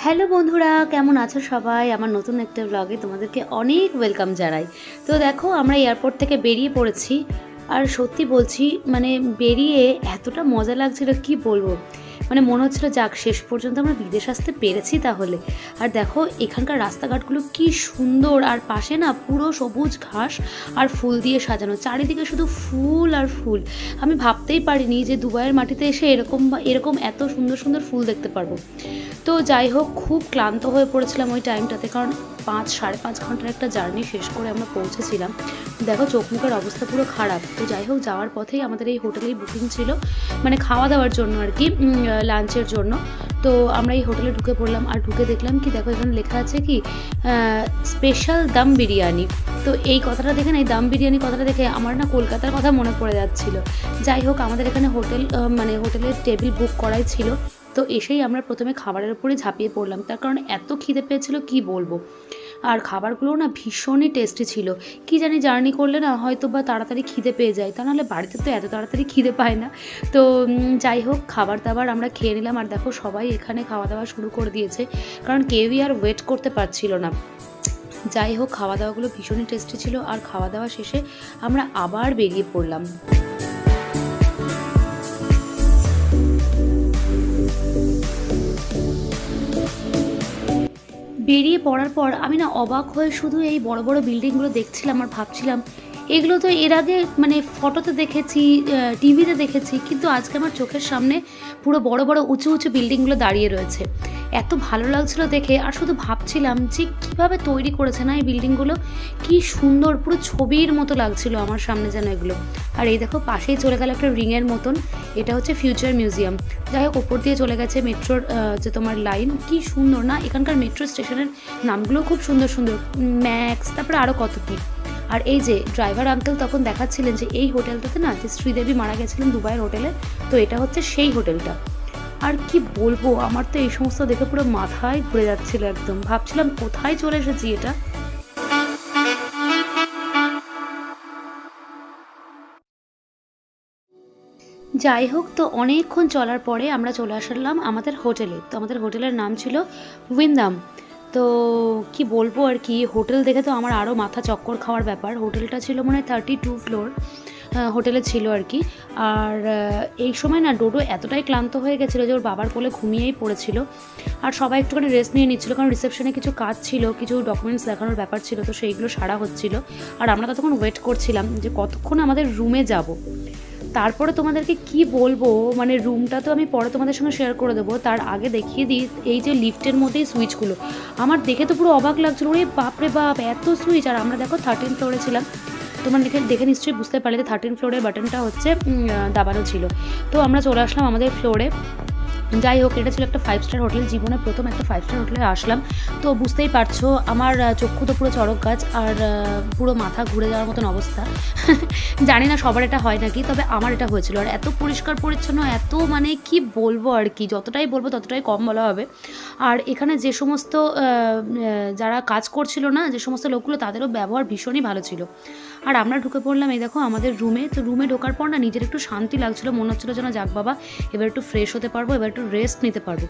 Hello বন্ধুরা, কেমন আছো সবাই? আমার নতুন একটা ব্লগে তোমাদেরকে অনেক ওয়েলকাম জানাই। তো দেখো, আমরা এয়ারপোর্ট থেকে বেরিয়ে পড়েছি। আর সত্যি বলছি, মানে বেরিয়ে এতটা মজা লাগছিল কি বলবো। মানে মনে হচ্ছিল যাক, শেষ পর্যন্ত আমরা বিদেশ আসতে পেরেছি তাহলে। আর দেখো এখানকার রাস্তাঘাটগুলো কি সুন্দর, আর পাশে না পুরো সবুজ ঘাস আর ফুল দিয়ে সাজানো, চারিদিকে শুধু ফুল আর ফুল। আমি ভাবতেই পারিনি যে দুবাইয়ের মাটিতে এসে এরকম এত সুন্দর সুন্দর ফুল দেখতে পারবো। তো যাই হোক, খুব ক্লান্ত হয়ে পড়েছিলাম ওই টাইমটাতে, কারণ 5-5.5 ঘন্টার একটা জার্নি শেষ করে আমরা পৌঁছেছিলাম। দেখো চোখ মুখের অবস্থা পুরো খারাপ। তো যাই হোক, যাওয়ার পথেই আমাদের এই হোটেলেই বুকিং ছিল, মানে খাওয়া দাওয়ার জন্য আর কি, লাঞ্চের জন্য। তো আমরা এই হোটেলে ঢুকে পড়লাম, আর ঢুকে দেখলাম কি, দেখো এখানে লেখা আছে কি স্পেশাল দম বিরিয়ানি। তো এই কথাটা দেখে না, এই দম বিরিয়ানি কথাটা দেখে আমার না কলকাতার কথা মনে পড়ে যাচ্ছিল। যাই হোক, আমাদের এখানে হোটেলের টেবিল বুক করাই ছিল। তো এসেই আমরা প্রথমে খাবারের উপরে ঝাঁপিয়ে পড়লাম, তার কারণ এত খিদে পেয়েছিল কি বলবো। আর খাবারগুলো না ভীষণই টেস্টি ছিল। কি জানি, জার্নি করলে না হয়তো বা তাড়াতাড়ি খিদে পেয়ে যায়, তা নাহলে বাড়িতে তো এত তাড়াতাড়ি খিদে পায় না। তো যাই হোক, খাবার দাবার আমরা খেয়ে নিলাম। আর দেখো সবাই এখানে খাওয়া দাওয়া শুরু করে দিয়েছে, কারণ কেউই আর ওয়েট করতে পারছিল না। যাই হোক, খাওয়া দাওয়াগুলো ভীষণই টেস্টি ছিল। আর খাওয়া দাওয়া শেষে আমরা আবার বেরিয়ে পড়লাম। বেরিয়ে পড়ার পর আমি না অবাক হয়ে শুধু এই বড় বড় বিল্ডিংগুলো দেখছিলাম আর ভাবছিলাম, এগুলো তো এর আগে মানে ফটোতে দেখেছি, টিভিতে দেখেছি, কিন্তু আজকে আমার চোখের সামনে পুরো বড় বড় উঁচু উঁচু বিল্ডিংগুলো দাঁড়িয়ে রয়েছে। এত ভালো লাগছিল দেখে, আর শুধু ভাবছিলাম যে কীভাবে তৈরি করেছে না এই বিল্ডিংগুলো, কি সুন্দর, পুরো ছবির মতো লাগছিল আমার সামনে যেন এগুলো। আর এই দেখো পাশেই চলে গেল একটা রিংয়ের মতন, এটা হচ্ছে ফিউচার মিউজিয়াম। যাই হোক, ওপর দিয়ে চলে গেছে মেট্রোর যে তোমার লাইন, কি সুন্দর না। এখানকার মেট্রো স্টেশনের নামগুলো খুব সুন্দর সুন্দর, ম্যাক্স, তারপরে আরও কত কী। আর এই যে ড্রাইভার আঙ্কেল তখন দেখাচ্ছিলেন যে এই হোটেলটাতে না, যে শ্রীদেবী মারা গেছিলেন দুবাইয়ের হোটেলে, তো এটা হচ্ছে সেই হোটেলটা। আর কি বলবো, আমার তো এই সমস্ত দেখে পুরো মাথায় ঘুরে যাচ্ছিল একদম, ভাবছিলাম কোথায় চলে এসেছি এটা। যাই হোক, তো অনেকক্ষণ চলার পরে আমরা চলে আসলাম আমাদের হোটেলে। তো আমাদের হোটেলের নাম ছিল উইন্দাম। তো কি বলবো আর কি, হোটেল দেখে তো আমার আরও মাথা চক্কর খাওয়ার ব্যাপার। হোটেলটা ছিল মানে 32 ফ্লোর হোটেলে ছিল আর কি। আর এই সময় না ডোডো এতটাই ক্লান্ত হয়ে গেছিলো যে ওর বাবার কোলে ঘুমিয়েই পড়েছিল। আর সবাই একটুখানি রেস্ট নিয়ে নিচ্ছিলো, কারণ রিসেপশনে কিছু কাজ ছিল, কিছু ডকুমেন্টস দেখানোর ব্যাপার ছিল, তো সেইগুলো সারা হচ্ছিল। আর আমরা ততক্ষণ ওয়েট করছিলাম যে কতক্ষণ আমাদের রুমে যাব। তারপরে তোমাদেরকে কি বলবো, মানে রুমটা তো আমি পরে তোমাদের সঙ্গে শেয়ার করে দেবো, তার আগে দেখিয়ে দিই এই যে লিফটের মধ্যেই সুইচগুলো। আমার দেখে তো পুরো অবাক লাগছিলো, ওরে বাপরে বাপ, এত সুইচ। আর আমরা দেখো 13 ফ্লোরে ছিলাম। তোমার দেখে নিশ্চয়ই বুঝতে পারলে যে 13 ফ্লোরের বাটনটা হচ্ছে দাবানো ছিল। তো আমরা চলে আসলাম আমাদের ফ্লোরে। যাই হোক, এটা ছিল একটা 5 স্টার হোটেল, জীবনে প্রথম একটা 5 স্টার হোটেলে আসলাম। তো বুঝতেই পারছো আমার চক্ষু তো পুরো চড়ক গাছ, আর পুরো মাথা ঘুরে যাওয়ার মতন অবস্থা। জানি না সবার এটা হয় নাকি, তবে আমার এটা হয়েছিল। আর এত পরিষ্কার পরিচ্ছন্ন, এত মানে কি বলবো আর কি, যতটাই বলবো ততটাই কম বলা হবে। আর এখানে যে সমস্ত যারা কাজ করছিল না, যে সমস্ত লোকগুলো, তাদেরও ব্যবহার ভীষণই ভালো ছিল। আর আমরা ঢুকে পড়লাম এই দেখো আমাদের রুমে। তো রুমে ঢোকার পর না নিজের একটু শান্তি লাগছিল, মনে হচ্ছিলো যেন যাক বাবা, এবার একটু ফ্রেশ হতে পারবো, এবার একটু রেস্ট নিতে পারবো।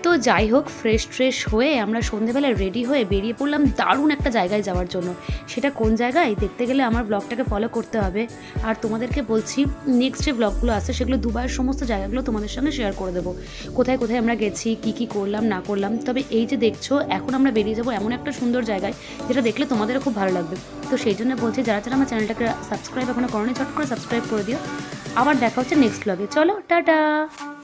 তো যাই হোক, ফ্রেশ হয়ে আমরা সন্ধেবেলায় রেডি হয়ে বেরিয়ে পড়লাম দারুণ একটা জায়গায় যাওয়ার জন্য। সেটা কোন জায়গায় দেখতে গেলে আমার ব্লগটাকে ফলো করতে হবে। আর তোমাদেরকে বলছি, নেক্সট যে ব্লগগুলো আছে সেগুলো দুবাইয়ের সমস্ত জায়গাগুলো তোমাদের সঙ্গে শেয়ার করে দেবো, কোথায় কোথায় আমরা গেছি, কি করলাম না করলাম। তবে এই যে দেখছো, এখন আমরা বেরিয়ে যাবো এমন একটা সুন্দর জায়গায়, যেটা দেখলে তোমাদেরও খুব ভালো লাগবে। তো সেই জন্য বলছি, যারা যারা আমার চ্যানেলটাকে সাবস্ক্রাইব এখনো করোনি, চট করে সাবস্ক্রাইব করে দিও। আবার দেখা হচ্ছে নেক্সট ব্লগে। চলো, টাটা।